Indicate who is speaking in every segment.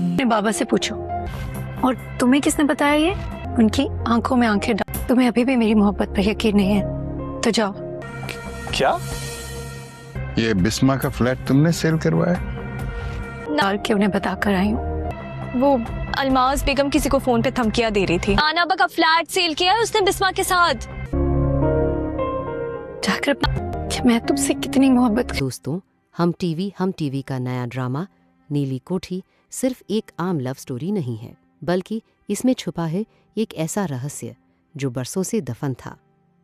Speaker 1: अपने बाबा से पूछो। और तुम्हें किसने बताया ये? उनकी आंखों में आंखें डाल। तुम्हें अभी भी मेरी मोहब्बत पर यकीन नहीं है तो जाओ।
Speaker 2: क्या?
Speaker 3: ये बिस्मा का फ्लैट तुमने सेल करवाया?
Speaker 1: डाल के उन्हें बताकर आई हूँ।
Speaker 4: वो अलमाज बेगम किसी को फोन पे धमकियां दे रही थी। आनाबा का फ्लैट सेल किया है उसने बिस्मा के साथ।
Speaker 1: जाकर कि मैं तुमसे कितनी मोहब्बत करती।
Speaker 5: दोस्तों, हम टीवी का नया ड्रामा नीली कोठी सिर्फ एक आम लव स्टोरी नहीं है, बल्कि इसमें छुपा है एक ऐसा रहस्य जो बरसों से दफन था।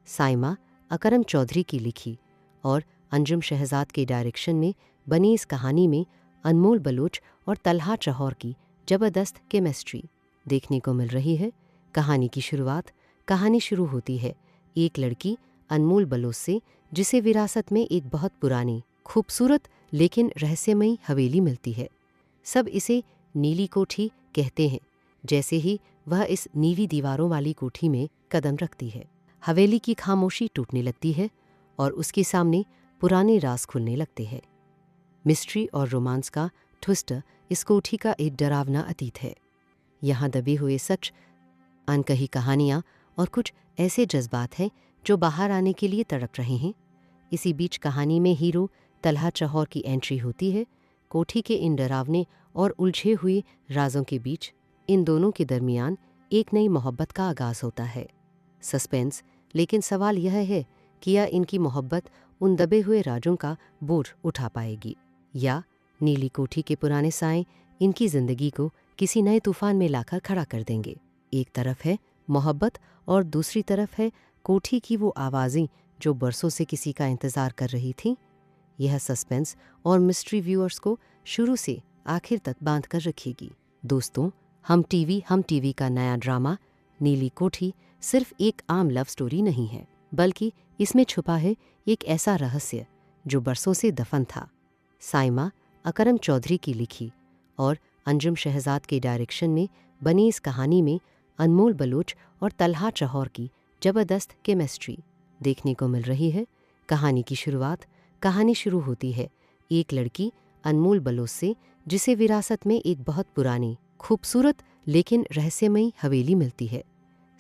Speaker 5: साइमा अकरम चौधरी की लिखी और अंजुम शहजाद के डायरेक्शन में बनी इस कहानी में अनमोल बलोच और तलहा चहौर की जबरदस्त केमिस्ट्री देखने को मिल रही है। कहानी शुरू होती है एक लड़की अनमोल बलोच से, जिसे विरासत में एक बहुत पुरानी, खूबसूरत लेकिन रहस्यमयी हवेली मिलती है। सब इसे नीली कोठी कहते हैं। जैसे ही वह इस नीली दीवारों वाली कोठी में कदम रखती है, हवेली की खामोशी टूटने लगती है और उसके सामने पुराने राज खुलने लगते हैं। मिस्ट्री और रोमांस का ट्विस्ट इस कोठी का एक डरावना अतीत है। यहाँ दबे हुए सच, अनकही कहानियाँ और कुछ ऐसे जज्बात हैं जो बाहर आने के लिए तड़प रहे हैं। इसी बीच कहानी में हीरो तलहा चहौर की एंट्री होती है। कोठी के इन डरावने और उलझे हुए राजों के बीच इन दोनों के दरमियान एक नई मोहब्बत का आगाज होता है। सस्पेंस, लेकिन सवाल यह है कि या इनकी मोहब्बत उन दबे हुए राजों का बोझ उठा पाएगी, या नीली कोठी के पुराने साए इनकी जिंदगी को किसी नए तूफान में लाकर खड़ा कर देंगे। एक तरफ है मोहब्बत और दूसरी तरफ है कोठी की वो आवाज़ें जो बरसों से किसी का इंतज़ार कर रही थीं। यह सस्पेंस और मिस्ट्री व्यूअर्स को शुरू से आखिर तक बांध कर रखेगी। दोस्तों, हम टीवी का नया ड्रामा नीली कोठी सिर्फ एक आम लव स्टोरी नहीं है, बल्कि इसमें छुपा है एक ऐसा रहस्य जो बरसों से दफन था। साइमा अकरम चौधरी की लिखी और अंजुम शहजाद के डायरेक्शन में बनी इस कहानी में अनमोल बलोच और तलहा चहौर की जबरदस्त केमिस्ट्री देखने को मिल रही है। कहानी शुरू होती है एक लड़की अनमोल बलोच से, जिसे विरासत में एक बहुत पुरानी, खूबसूरत लेकिन रहस्यमयी हवेली मिलती है।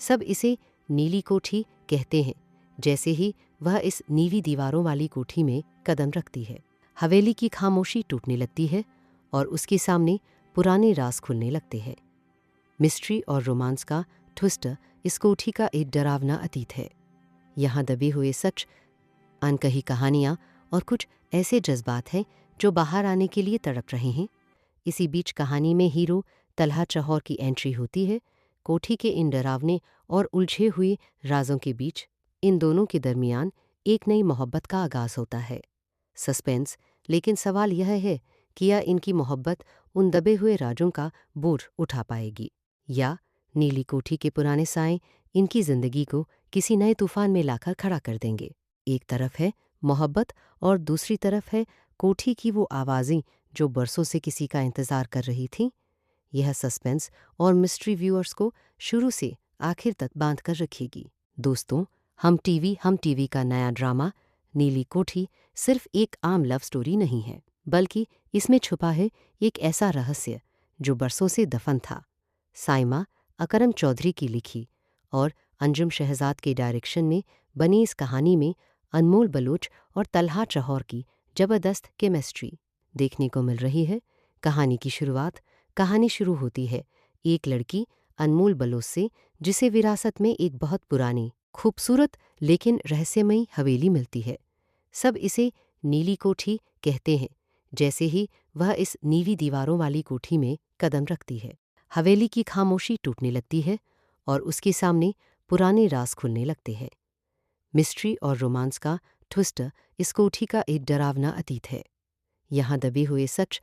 Speaker 5: सब इसे नीली कोठी कहते हैं। जैसे ही वह इस नीली दीवारों वाली कोठी में कदम रखती है, हवेली की खामोशी टूटने लगती है और उसके सामने पुराने राज खुलने लगते हैं। मिस्ट्री और रोमांस का ट्विस्ट इस कोठी का एक डरावना अतीत है। यहाँ दबे हुए सच, अनकही कहानियाँ और कुछ ऐसे जज्बात हैं जो बाहर आने के लिए तड़प रहे हैं। इसी बीच कहानी में हीरो तलहा चहौर की एंट्री होती है। कोठी के इन डरावने और उलझे हुए राजों के बीच इन दोनों के दरमियान एक नई मोहब्बत का आगाज होता है। सस्पेंस, लेकिन सवाल यह है कि या इनकी मोहब्बत उन दबे हुए राजों का बोझ उठा पाएगी, या नीली कोठी के पुराने साए इनकी जिंदगी को किसी नए तूफान में लाकर खड़ा कर देंगे। एक तरफ है मोहब्बत और दूसरी तरफ है कोठी की वो आवाज़ें जो बरसों से किसी का इंतज़ार कर रही थीं। यह सस्पेंस और मिस्ट्री व्यूअर्स को शुरू से आखिर तक बांध कर रखेगी। दोस्तों, हम टीवी का नया ड्रामा नीली कोठी सिर्फ एक आम लव स्टोरी नहीं है, बल्कि इसमें छुपा है एक ऐसा रहस्य जो बरसों से दफन था। साइमा अकरम चौधरी की लिखी और अंजुम शहजाद के डायरेक्शन में बनी इस कहानी में अनमोल बलोच और तलहा चहौर की जबरदस्त केमिस्ट्री देखने को मिल रही है। कहानी शुरू होती है एक लड़की अनमोल बलोच से, जिसे विरासत में एक बहुत पुरानी, खूबसूरत लेकिन रहस्यमयी हवेली मिलती है। सब इसे नीली कोठी कहते हैं। जैसे ही वह इस नीली दीवारों वाली कोठी में कदम रखती है, हवेली की खामोशी टूटने लगती है और उसके सामने पुराने राज खुलने लगते हैं। मिस्ट्री और रोमांस का ट्विस्ट इस कोठी का एक डरावना अतीत है। यहाँ दबे हुए सच,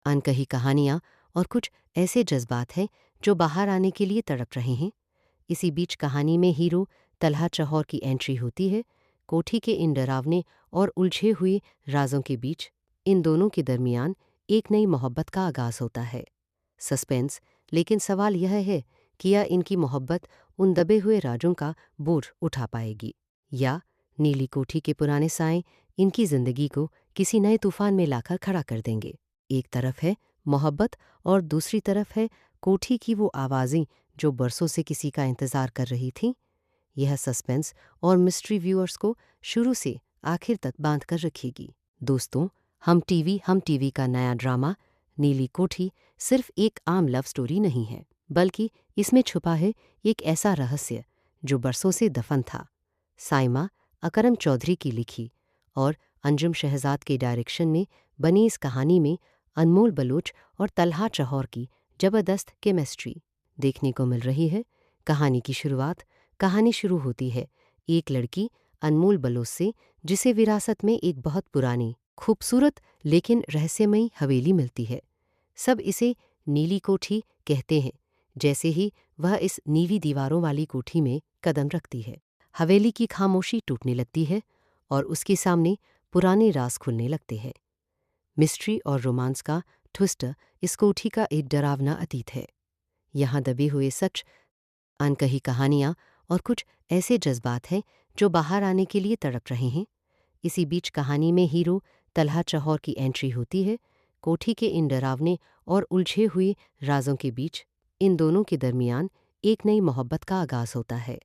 Speaker 5: अनकही कहानियाँ और कुछ ऐसे जज्बात हैं जो बाहर आने के लिए तड़प रहे हैं। इसी बीच कहानी में हीरो तलहा चहौर की एंट्री होती है। कोठी के इन डरावने और उलझे हुए राजों के बीच इन दोनों के दरमियान एक नई मोहब्बत का आगाज होता है। सस्पेंस, लेकिन सवाल यह है कि या इनकी मोहब्बत उन दबे हुए राजों का बोझ उठा पाएगी, या नीली कोठी के पुराने साए इनकी जिंदगी को किसी नए तूफान में लाकर खड़ा कर देंगे। एक तरफ है मोहब्बत और दूसरी तरफ है कोठी की वो आवाज़ें जो बरसों से किसी का इंतज़ार कर रही थीं। यह सस्पेंस और मिस्ट्री व्यूअर्स को शुरू से आखिर तक बांध कर रखेगी। दोस्तों, हम टीवी का नया ड्रामा नीली कोठी सिर्फ एक आम लव स्टोरी नहीं है, बल्कि इसमें छुपा है एक ऐसा रहस्य जो बरसों से दफन था। साइमा अकरम चौधरी की लिखी और अंजुम शहजाद के डायरेक्शन में बनी इस कहानी में अनमोल बलोच और तलहा चहौर की ज़बरदस्त केमिस्ट्री देखने को मिल रही है। कहानी शुरू होती है एक लड़की अनमोल बलोच से, जिसे विरासत में एक बहुत पुरानी, खूबसूरत लेकिन रहस्यमयी हवेली मिलती है। सब इसे नीली कोठी कहते हैं। जैसे ही वह इस नीली दीवारों वाली कोठी में कदम रखती है, हवेली की खामोशी टूटने लगती है और उसके सामने पुराने राज खुलने लगते हैं। मिस्ट्री और रोमांस का ट्विस्ट इस कोठी का एक डरावना अतीत है। यहाँ दबे हुए सच, अनकही कहानियाँ और कुछ ऐसे जज्बात हैं जो बाहर आने के लिए तड़प रहे हैं। इसी बीच कहानी में हीरो तलहा चहौर की एंट्री होती है। कोठी के इन डरावने और उलझे हुए राजों के बीच इन दोनों के दरमियान एक नई मोहब्बत का आगाज होता है।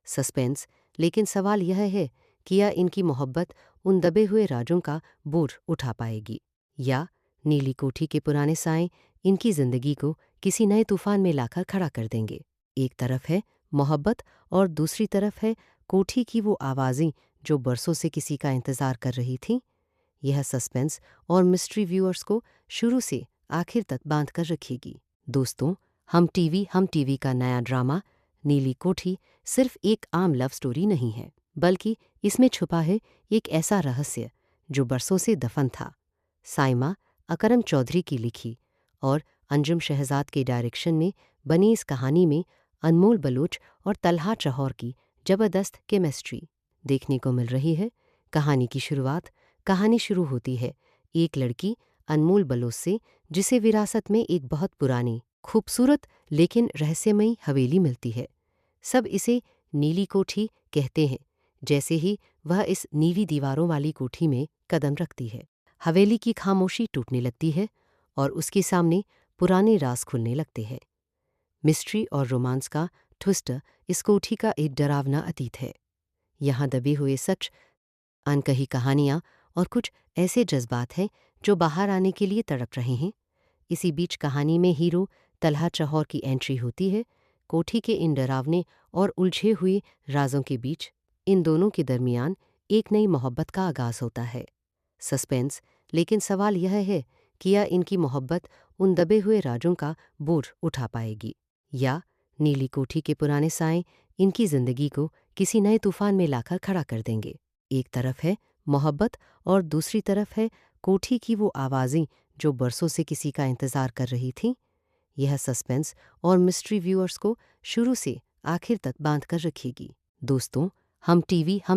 Speaker 5: सस्पेंस, लेकिन सवाल यह है कि या इनकी मोहब्बत उन दबे हुए राजों का बोझ उठा पाएगी, या नीली कोठी के पुराने साए इनकी जिंदगी को किसी नए तूफान में लाकर खड़ा कर देंगे। एक तरफ है मोहब्बत और दूसरी तरफ है कोठी की वो आवाज़ें जो बरसों से किसी का इंतज़ार कर रही थीं। यह सस्पेंस और मिस्ट्री व्यूअर्स को शुरू से आखिर तक बांध कर रखेगी। दोस्तों, हम टीवी का नया ड्रामा नीली कोठी सिर्फ एक आम लव स्टोरी नहीं है, बल्कि इसमें छुपा है एक ऐसा रहस्य जो बरसों से दफन था। साइमा अकरम चौधरी की लिखी और अंजुम शहजाद के डायरेक्शन में बनी इस कहानी में अनमोल बलोच और तलहा चहौर की ज़बरदस्त केमिस्ट्री देखने को मिल रही है। कहानी शुरू होती है एक लड़की अनमोल बलोच से, जिसे विरासत में एक बहुत पुरानी, खूबसूरत लेकिन रहस्यमयी हवेली मिलती है। सब इसे नीली कोठी कहते हैं। जैसे ही वह इस नीली दीवारों वाली कोठी में कदम रखती है, हवेली की खामोशी टूटने लगती है और उसके सामने पुराने राज खुलने लगते हैं। मिस्ट्री और रोमांस का ट्विस्ट इस कोठी का एक डरावना अतीत है। यहाँ दबे हुए सच, अनकही कहानियाँ और कुछ ऐसे जज्बात हैं जो बाहर आने के लिए तड़प रहे हैं। इसी बीच कहानी में हीरो तलहा चहौर की एंट्री होती है। कोठी के इन डरावने और उलझे हुए राजों के बीच इन दोनों के दरमियान एक नई मोहब्बत का आगाज होता है। सस्पेंस, लेकिन सवाल यह है कि या इनकी मोहब्बत उन दबे हुए राजों का बोझ उठा पाएगी, या नीली कोठी के पुराने साए इनकी जिंदगी को किसी नए तूफान में लाकर खड़ा कर देंगे। एक तरफ है मोहब्बत और दूसरी तरफ है कोठी की वो आवाज़ें जो बरसों से किसी का इंतज़ार कर रही थीं। यह सस्पेंस और मिस्ट्री व्यूअर्स को शुरू से आखिर तक बांध कर रखेगी। दोस्तों, हम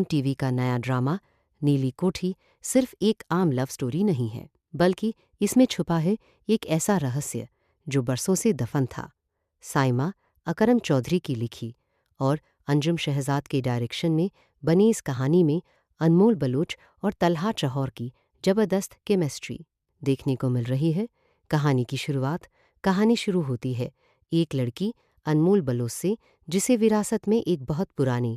Speaker 5: टीवी का नया ड्रामा नीली कोठी सिर्फ एक आम लव स्टोरी नहीं है, बल्कि इसमें छुपा है एक ऐसा रहस्य जो बरसों से दफन था। साइमा अकरम चौधरी की लिखी और अंजुम शहजाद के डायरेक्शन में बनी इस कहानी में अनमोल बलोच और तलहा चहौर की ज़बरदस्त केमिस्ट्री देखने को मिल रही है। कहानी शुरू होती है एक लड़की अनमोल बलोच से, जिसे विरासत में एक बहुत पुरानी,